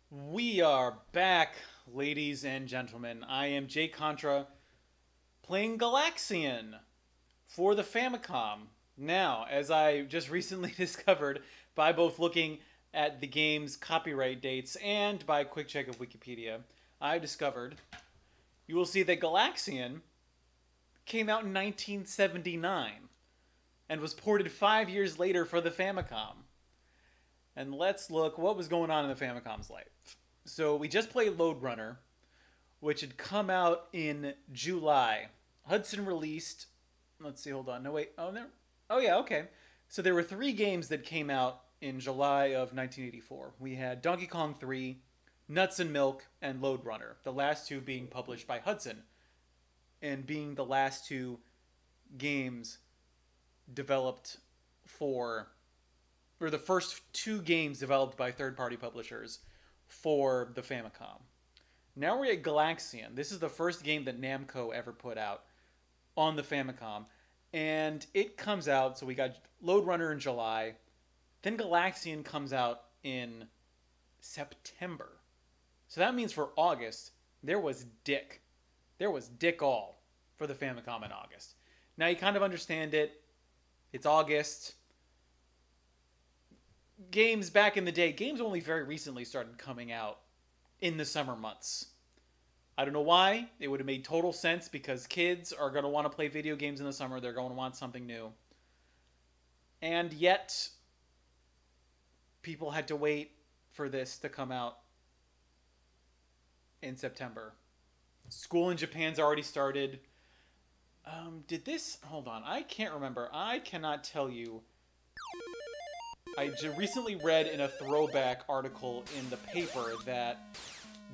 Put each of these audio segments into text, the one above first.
We are back, ladies and gentlemen. I am jcontra playing Galaxian for the Famicom. Now, as I just recently discovered by both looking at the game's copyright dates and by a quick check of Wikipedia, I discovered you will see that Galaxian came out in 1979 and was ported 5 years later for the Famicom. And let's look what was going on in the Famicom's life. So we just played Lode Runner, which had come out in July. Hudson released. Let's see. Hold on. No wait. Oh no. Oh yeah. Okay. So there were three games that came out in July of 1984. We had Donkey Kong 3, Nuts and Milk, and Lode Runner. The last two being published by Hudson, and being the last two games developed for or the first two games developed by third-party publishers for the Famicom. Now we're at Galaxian. This is the first game that Namco ever put out on the Famicom. And it comes out, so we got Lode Runner in July. Then Galaxian comes out in September. So that means for August, there was dick. There was dick all for the Famicom in August. Now you kind of understand it. It's August. Games back in the day, games only very recently started coming out in the summer months. I don't know why. It would have made total sense because kids are going to want to play video games in the summer. They're going to want something new. And yet, people had to wait for this to come out in September. School in Japan's already started. Did this... Hold on. I can't remember. I cannot tell you... I recently read in a throwback article in the paper that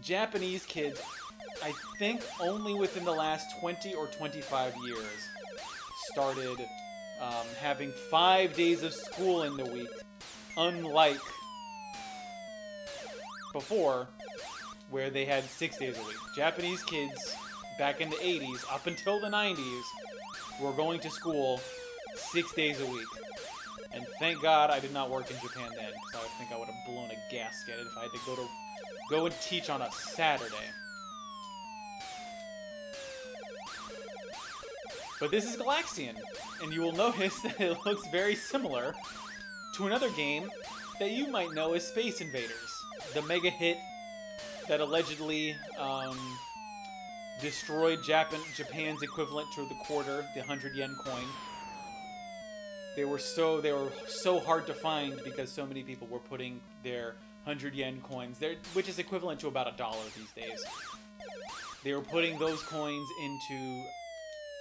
Japanese kids, I think only within the last 20 or 25 years, started having 5 days of school in the week, unlike before, where they had 6 days a week. Japanese kids, back in the 80s, up until the 90s, were going to school 6 days a week. And thank God I did not work in Japan then, because I think I would have blown a gasket if I had to go and teach on a Saturday. But this is Galaxian, and you will notice that it looks very similar to another game that you might know as Space Invaders, the mega hit that allegedly destroyed Japan's equivalent to the quarter, the 100 yen coin. They were so hard to find because so many people were putting their 100 yen coins there, which is equivalent to about $1 these days. They were putting those coins into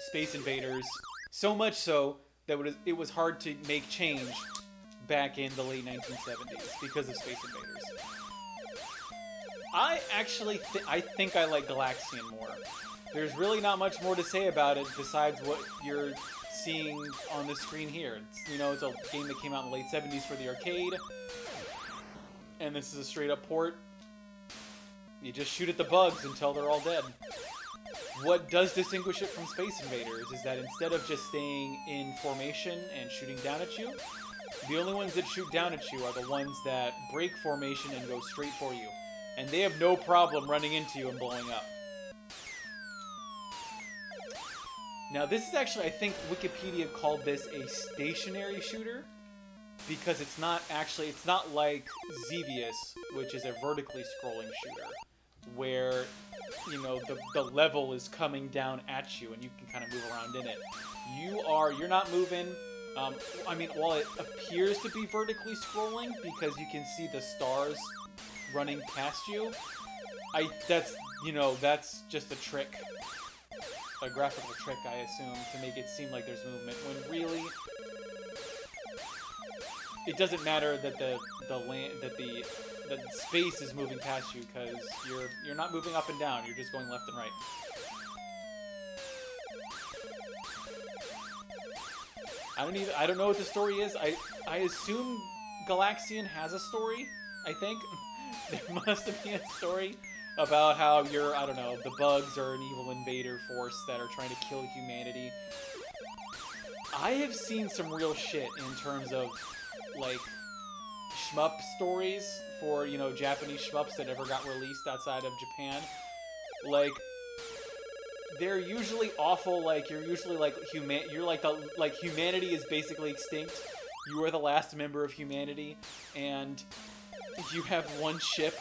Space Invaders, so much so that it was hard to make change back in the late 1970s because of Space Invaders. I actually think I like Galaxian more. There's really not much more to say about it besides what you're seeing on the screen here. It's a game that came out in the late 70s for the arcade, and this is a straight up port. You just shoot at the bugs until they're all dead. What does distinguish it from Space Invaders is that instead of just staying in formation and shooting down at you, the only ones that shoot down at you are the ones that break formation and go straight for you. And they have no problem running into you and blowing up. Now, this is actually, I think Wikipedia called this a stationary shooter, because it's not like Xevious, which is a vertically scrolling shooter, where, the level is coming down at you and you can kind of move around in it. You're not moving, while it appears to be vertically scrolling, because you can see the stars running past you, that's just a trick. A graphical trick, I assume, to make it seem like there's movement, when really it doesn't matter that the space is moving past you, because you're not moving up and down, you're just going left and right. I don't know what the story is. I assume Galaxian has a story, I think. There must have been a story about how the bugs are an evil invader force that are trying to kill humanity. I have seen some real shit in terms of, like, shmup stories for, you know, Japanese shmups that never got released outside of Japan, like, they're usually awful. Like, you're usually like humanity is basically extinct. You are the last member of humanity, and you have one ship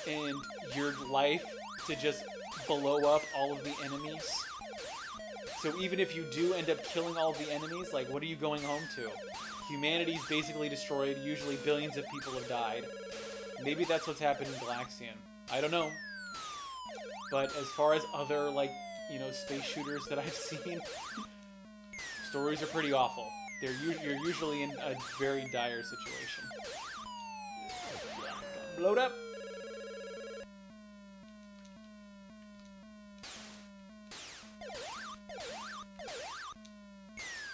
and your life to just blow up all of the enemies. So even if you do end up killing all of the enemies, like, what are you going home to? Humanity's basically destroyed. Usually billions of people have died. Maybe that's what's happened in Galaxian. I don't know. But as far as other, like, you know, space shooters that I've seen, stories are pretty awful. You're usually in a very dire situation. Load up.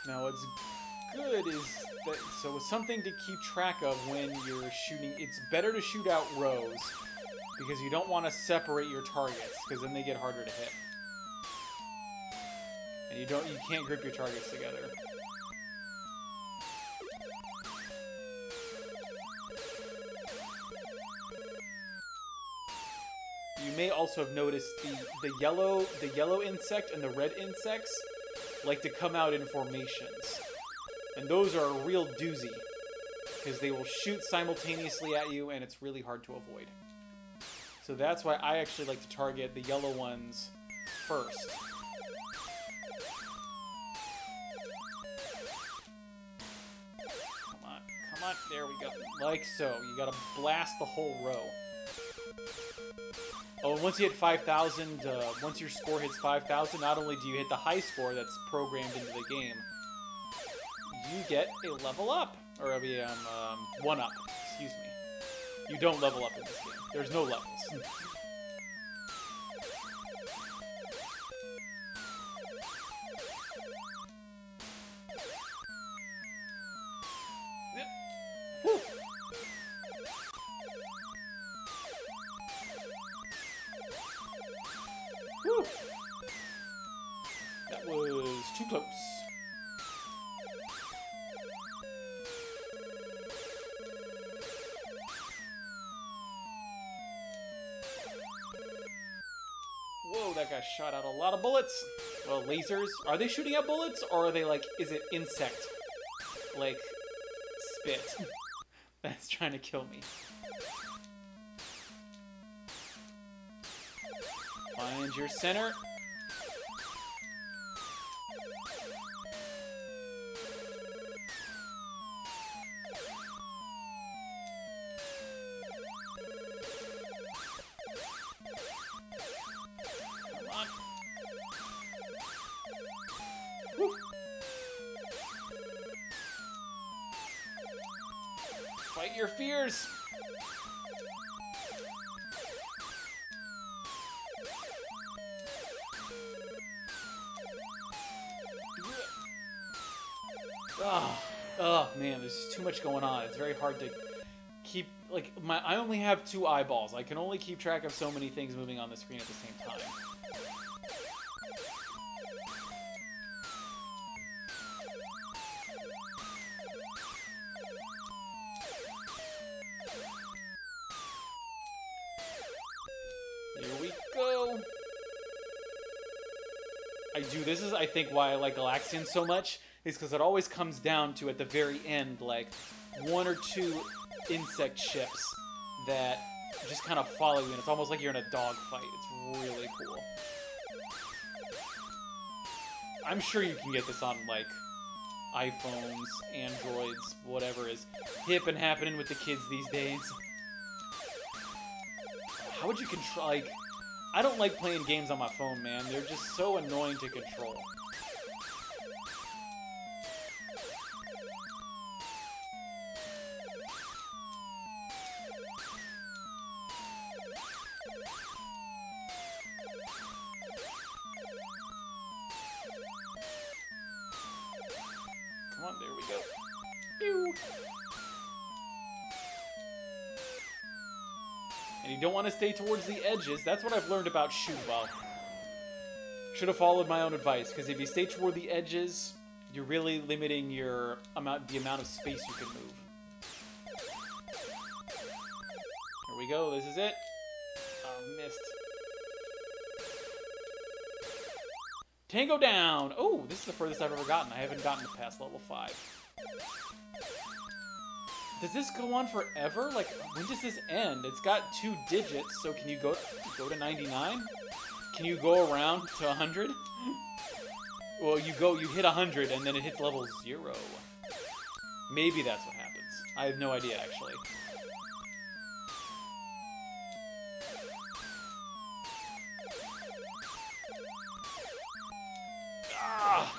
Now what's good is that, so something to keep track of when you're shooting, it's better to shoot out rows, because you don't want to separate your targets, because then they get harder to hit. And you can't group your targets together. You may also have noticed the yellow insect and the red insects like to come out in formations. And those are a real doozy, because they will shoot simultaneously at you, and it's really hard to avoid. So that's why I actually like to target the yellow ones first. Come on, there we go. Like so. You gotta blast the whole row. Oh, and once you hit 5,000, once your score hits 5,000, not only do you hit the high score that's programmed into the game, you get a level up. Or a 1-up, excuse me. You don't level up in this game. There's no levels. Whew. That was too close. Whoa, that guy shot out a lot of bullets. Well, lasers. Are they shooting out bullets, or are they like, is it insect? Like, spit. That's trying to kill me. Find your center. Come on. Woo. Fight your fears. Oh man, there's too much going on. It's very hard to keep, like, I only have 2 eyeballs. I can only keep track of so many things moving on the screen at the same time. Here we go. This is, I think, why I like Galaxian so much, is because it always comes down to, at the very end, like, 1 or 2 insect ships that just kind of follow you, and it's almost like you're in a dogfight. It's really cool. I'm sure you can get this on, like, iPhones, Androids, whatever is hip and happening with the kids these days. How would you control, like... I don't like playing games on my phone, man. They're just so annoying to control. Come on, there we go. Pew! And you don't want to stay towards the edges. That's what I've learned about shoot well. Should have followed my own advice, because if you stay toward the edges, you're really limiting your the amount of space you can move. Here we go. This is it. Oh, missed. Tango down! Oh, this is the furthest I've ever gotten. I haven't gotten past level 5. Does this go on forever? Like, when does this end? It's got 2 digits, so can you go to 99? Can you go around to 100? Well, you hit 100 and then it hits level 0. Maybe that's what happens. I have no idea, actually. Ah!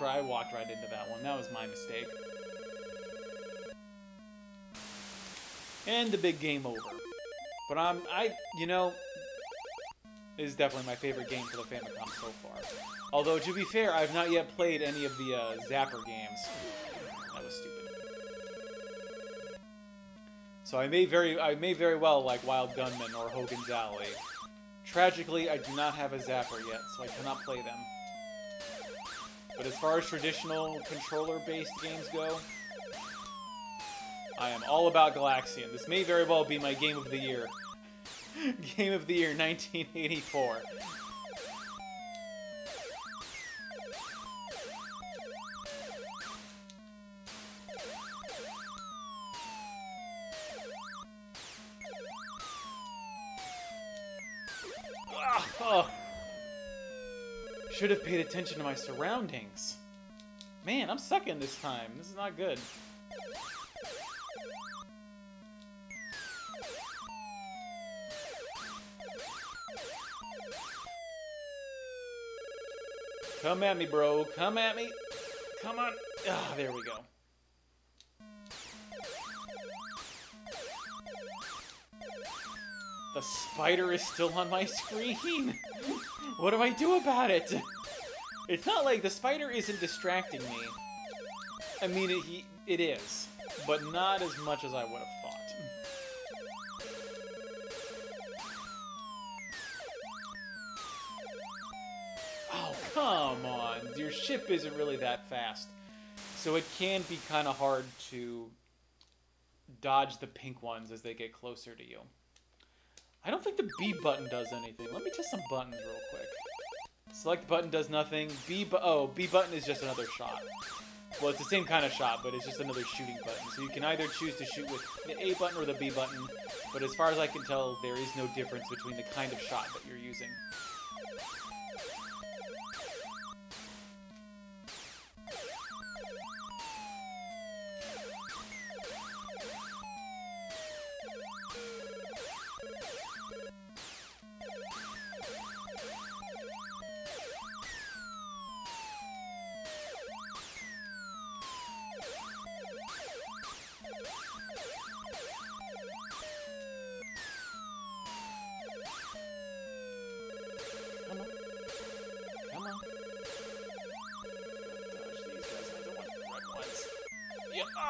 I walked right into that one. That was my mistake. And the big game over. But you know, it is definitely my favorite game for the Famicom so far. Although, to be fair, I've not yet played any of the Zapper games. That was stupid. So I may very well like Wild Gunman or Hogan's Alley. Tragically, I do not have a Zapper yet, so I cannot play them. But as far as traditional controller-based games go, I am all about Galaxian. This may very well be my Game of the Year. Game of the Year 1984. Oh. Should have paid attention to my surroundings. Man, I'm sucking this time. This is not good. Come at me, bro. Come at me. Come on. Ah, there we go. The spider is still on my screen. What do I do about it? It's not like the spider isn't distracting me. I mean, it is, but not as much as I would have thought. Oh, come on. Your ship isn't really that fast. So it can be kind of hard to dodge the pink ones as they get closer to you. I don't think the B button does anything. Let me test some buttons real quick. Select button does nothing. B button is just another shot. Well, it's the same kind of shot, but it's just another shooting button. So you can either choose to shoot with the A button or the B button, but as far as I can tell, there is no difference between the kind of shot that you're using.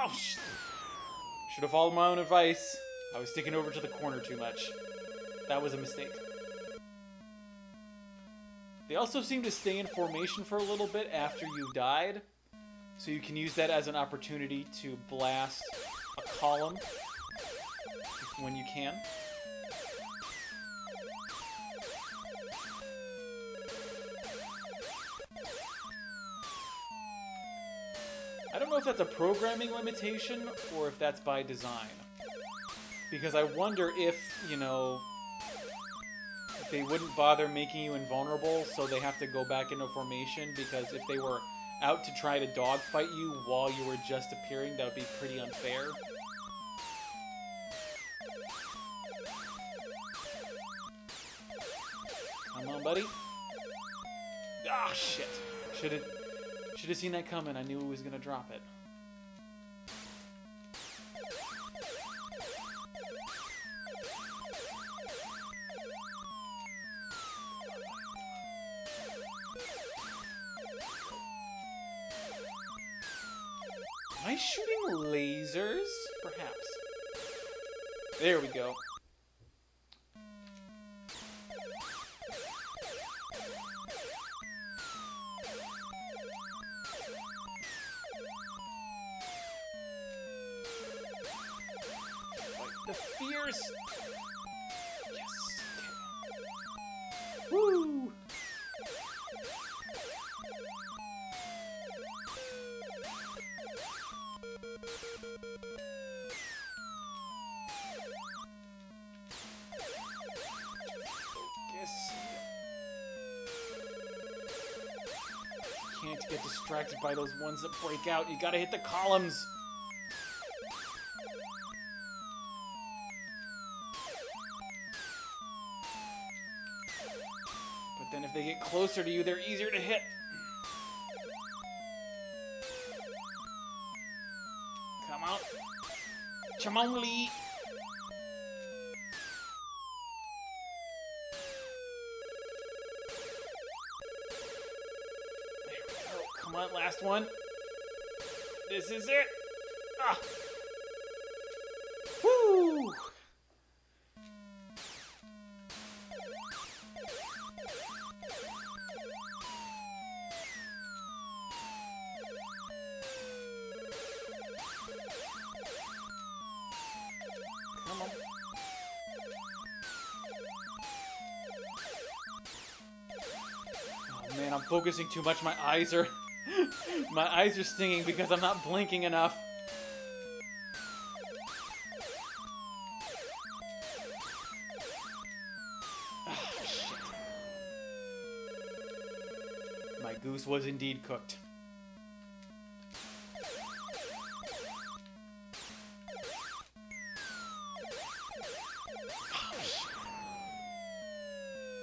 Oh, should have followed my own advice. I was sticking over to the corner too much. That was a mistake. They also seem to stay in formation for a little bit after you've died. So you can use that as an opportunity to blast a column when you can. I don't know if that's a programming limitation or if that's by design. Because I wonder if, you know, they wouldn't bother making you invulnerable, so they have to go back into formation, because if they were out to try to dogfight you while you were just appearing, that would be pretty unfair. Come on, buddy. Ah, shit. Should have seen that coming. I knew it was going to drop it. Am I shooting lasers? Perhaps. There we go. The fear course! Yes. Okay. Woo! Can't get distracted by those ones that break out. You gotta hit the columns. But then if they get closer to you, they're easier to hit. Come on. Come on, Lee. Come on, last one. This is it. Ah. Woo! Come on. Oh man, I'm focusing too much. My eyes are stinging because I'm not blinking enough. Ah, shit. My goose was indeed cooked.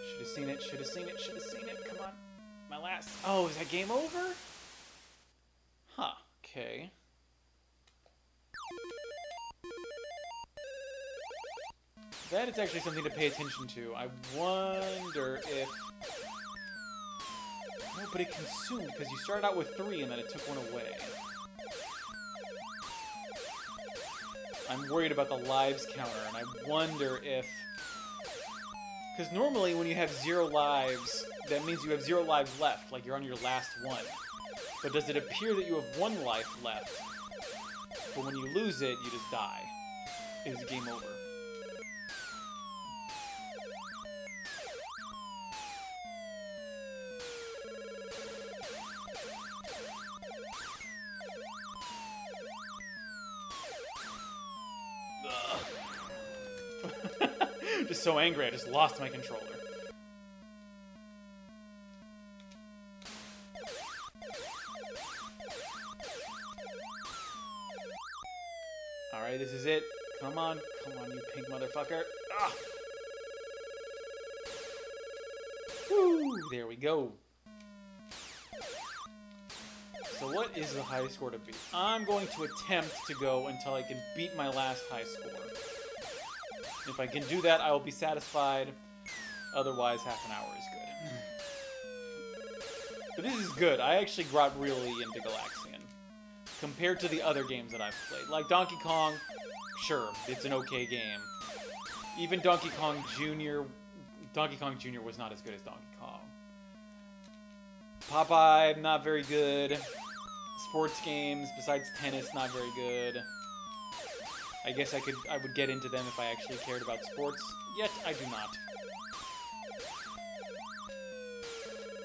Should have seen it, should have seen it, should have seen it. Come on. My last... Oh, is that game over? Huh, okay. That is actually something to pay attention to. I wonder if... No, but it consumed, because you started out with 3 and then it took 1 away. I'm worried about the lives counter, and I wonder if... Because normally when you have 0 lives, that means you have 0 lives left, like you're on your last one. But does it appear that you have 1 life left? But when you lose it, you just die. It is game over. Just so angry, I just lost my controller. Alright, this is it. Come on, you pink motherfucker. Ah! Woo! There we go. So what is the highest score to beat? I'm going to attempt to go until I can beat my last high score. If I can do that, I will be satisfied. Otherwise, half an hour is good. But this is good. I actually got really into Galaxian. Compared to the other games that I've played. Like Donkey Kong, sure, it's an okay game. Even Donkey Kong Jr. Was not as good as Donkey Kong. Popeye, not very good. Sports games, besides tennis, not very good. I guess I would get into them if I actually cared about sports. Yet, I do not.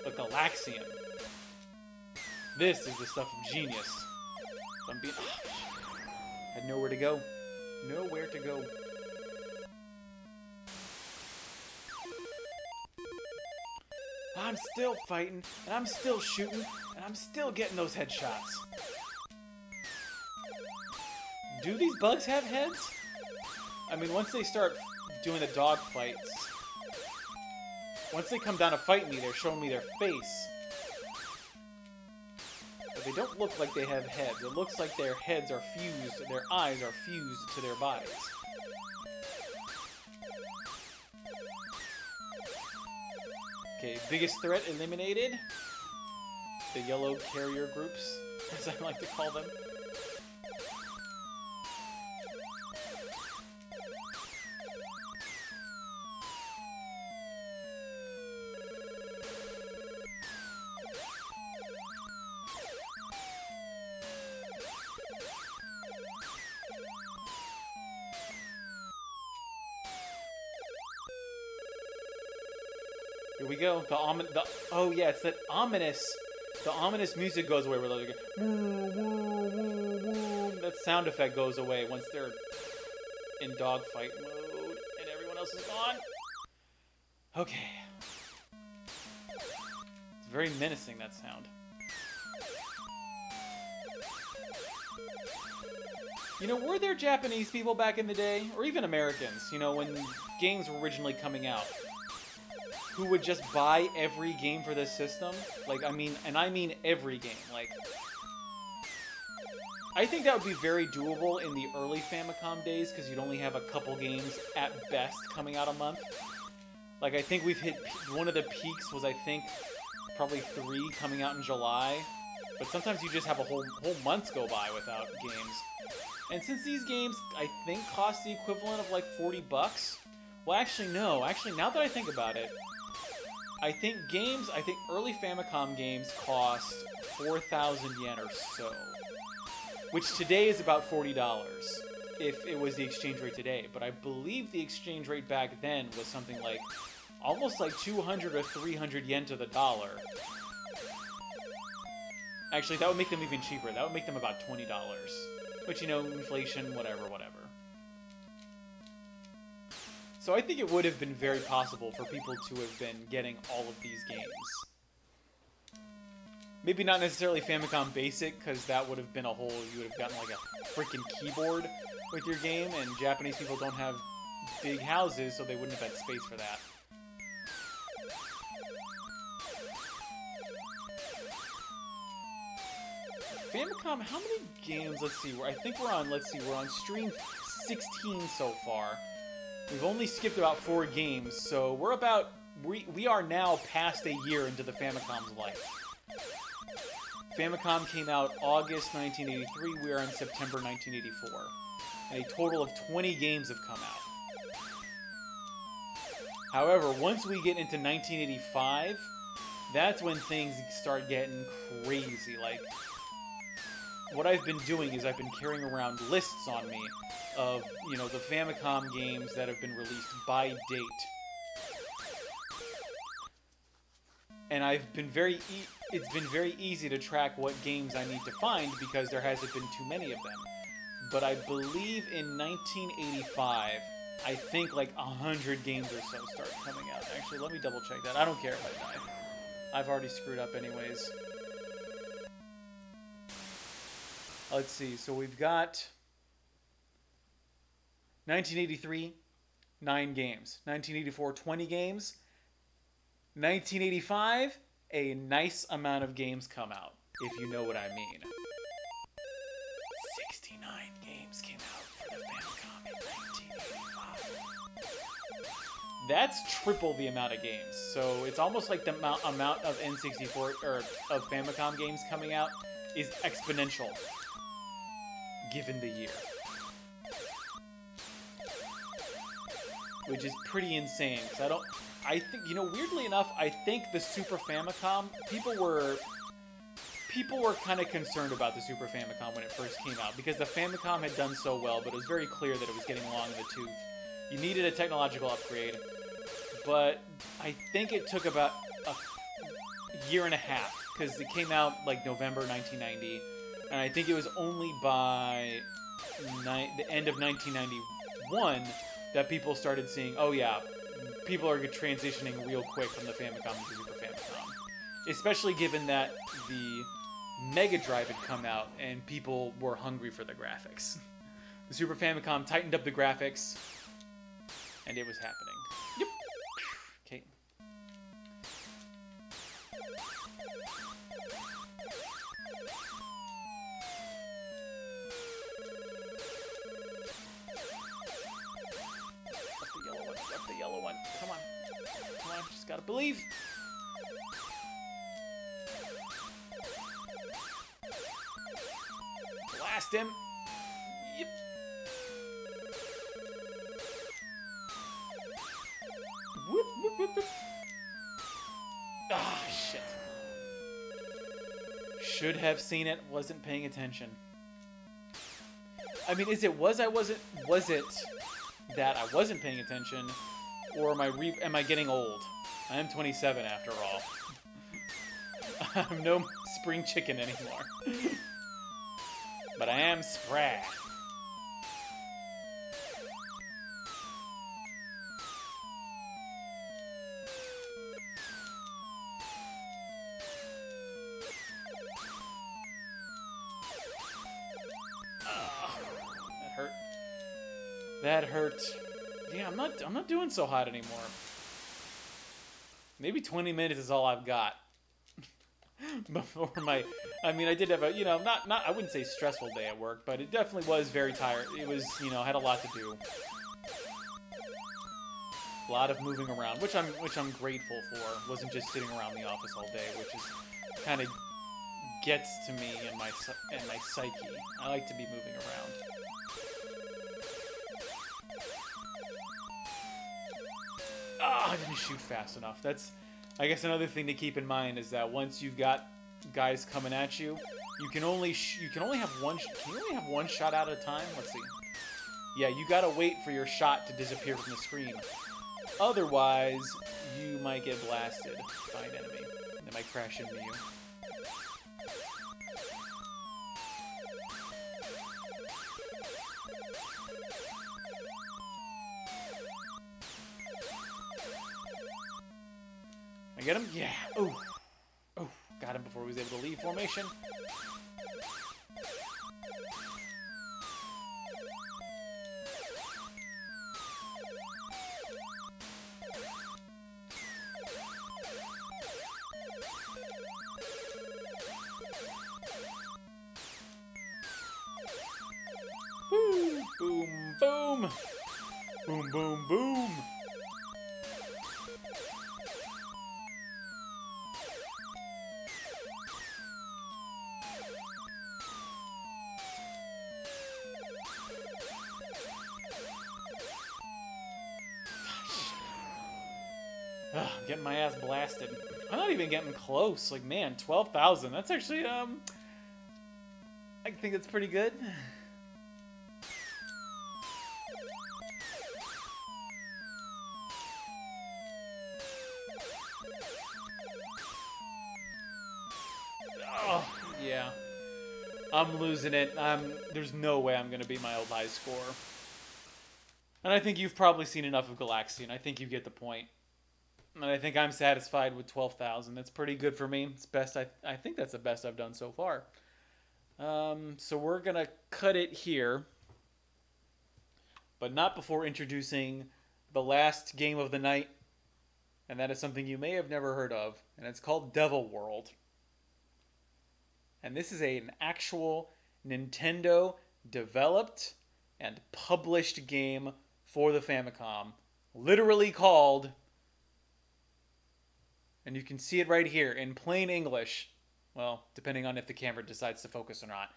But Galaxian. This is the stuff of genius. I'm being... had nowhere to go. Nowhere to go. I'm still fighting, and I'm still shooting, and I'm still getting those headshots. Do these bugs have heads? I mean, once they start doing the dog fights, once they come down to fight me, they're showing me their face. But they don't look like they have heads. It looks like their heads are fused, their eyes are fused to their bodies. Okay, biggest threat eliminated. The yellow carrier groups, as I like to call them. Here we go. Oh yeah, it's that ominous. The ominous music goes away where they're like, that sound effect goes away once they're in dogfight mode and everyone else is gone. Okay. It's very menacing, that sound. You know, were there Japanese people back in the day, or even Americans, you know, when games were originally coming out, who would just buy every game for this system? Like, I mean every game. Like, I think that would be very doable in the early Famicom days, because you'd only have a couple games at best coming out a month. Like, I think we've hit, one of the peaks was, I think, probably 3 coming out in July. But sometimes you just have a whole months go by without games. And since these games, I think, cost the equivalent of like $40, well, actually, no. Actually, now that I think about it, I think early Famicom games cost 4,000 yen or so, which today is about $40 if it was the exchange rate today. But I believe the exchange rate back then was something like almost like 200 or 300 yen to the dollar. Actually, that would make them even cheaper. That would make them about $20. Which, you know, inflation, whatever. So I think it would have been very possible for people to have been getting all of these games. Maybe not necessarily Famicom Basic, because that would have been a whole... You would have gotten like a freaking keyboard with your game, and Japanese people don't have big houses, so they wouldn't have had space for that. Famicom, how many games? Let's see. I think we're on stream 16 so far. We've only skipped about 4 games, so we are now past a year into the Famicom's life. Famicom came out August 1983. We are in September 1984. And a total of 20 games have come out. However, once we get into 1985, that's when things start getting crazy. Like, what I've been doing is I've been carrying around lists on me of, you know, the Famicom games that have been released by date. And it's been very easy to track what games I need to find because there hasn't been too many of them. But I believe in 1985, I think like 100 games or so started coming out. Actually, let me double check that. I don't care if I die. I've already screwed up anyways. Let's see, so we've got 1983, 9 games. 1984, 20 games. 1985, a nice amount of games come out, if you know what I mean. 69 games came out for the Famicom in 1985. That's triple the amount of games. So it's almost like the amount of N64 or of Famicom games coming out is exponential, given the year. Which is pretty insane, because I think, you know, weirdly enough, I think the Super Famicom, people were kind of concerned about the Super Famicom when it first came out, because the Famicom had done so well, but it was very clear that it was getting long in the tooth. You needed a technological upgrade, but I think it took about a year and a half, because it came out like November 1990, and I think it was only by the end of 1991 that people started seeing, oh yeah, people are transitioning real quick from the Famicom to the Super Famicom. Especially given that the Mega Drive had come out and people were hungry for the graphics. The Super Famicom tightened up the graphics, and it was happening. Yep. Okay. The yellow one. Come on. Come on, just gotta believe. Blast him. Yep. Whoop, whoop, whoop, whoop. Ah, shit. Should have seen it, wasn't paying attention. I mean, was it that I wasn't paying attention, Or am I getting old? I am 27 after all. I'm no spring chicken anymore. But I am spry. That hurt. That hurt. Yeah, I'm not doing so hot anymore. Maybe 20 minutes is all I've got. Before my, I mean, I did have a, I wouldn't say stressful day at work, but it definitely was very tired. It was, had a lot to do. A lot of moving around, which I'm grateful for. Wasn't just sitting around the office all day, which is kind of gets to me and my psyche. I like to be moving around. I didn't shoot fast enough. That's, I guess, another thing to keep in mind is that once you've got guys coming at you, you can only have one. Can you only have one shot at a time? Let's see. Yeah, you gotta wait for your shot to disappear from the screen. Otherwise, you might get blasted by an enemy. They might crash into you. I get him? Yeah. Ooh. Oh, got him before he was able to leave formation. Woo! Boom, boom. Boom, boom, boom. Ugh, I'm getting my ass blasted. I'm not even getting close. Like, man, 12,000. That's actually, I think that's pretty good. Oh, yeah. I'm losing it. There's no way I'm going to beat my old high score. And I think you've probably seen enough of Galaxian. I think you get the point. And I think I'm satisfied with 12,000. That's pretty good for me. It's best. I think that's the best I've done so far. So we're going to cut it here. But not before introducing the last game of the night. And that is something you may have never heard of. And it's called Devil World. And this is an actual Nintendo developed and published game for the Famicom. Literally called... And you can see it right here in plain English. Well, depending on if the camera decides to focus or not.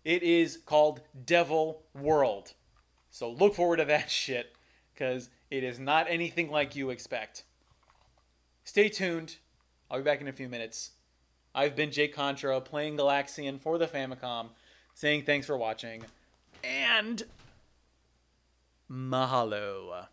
It is called Devil World. So look forward to that shit, because it is not anything like you expect. Stay tuned. I'll be back in a few minutes. I've been jcontra, playing Galaxian for the Famicom, saying thanks for watching, and mahalo.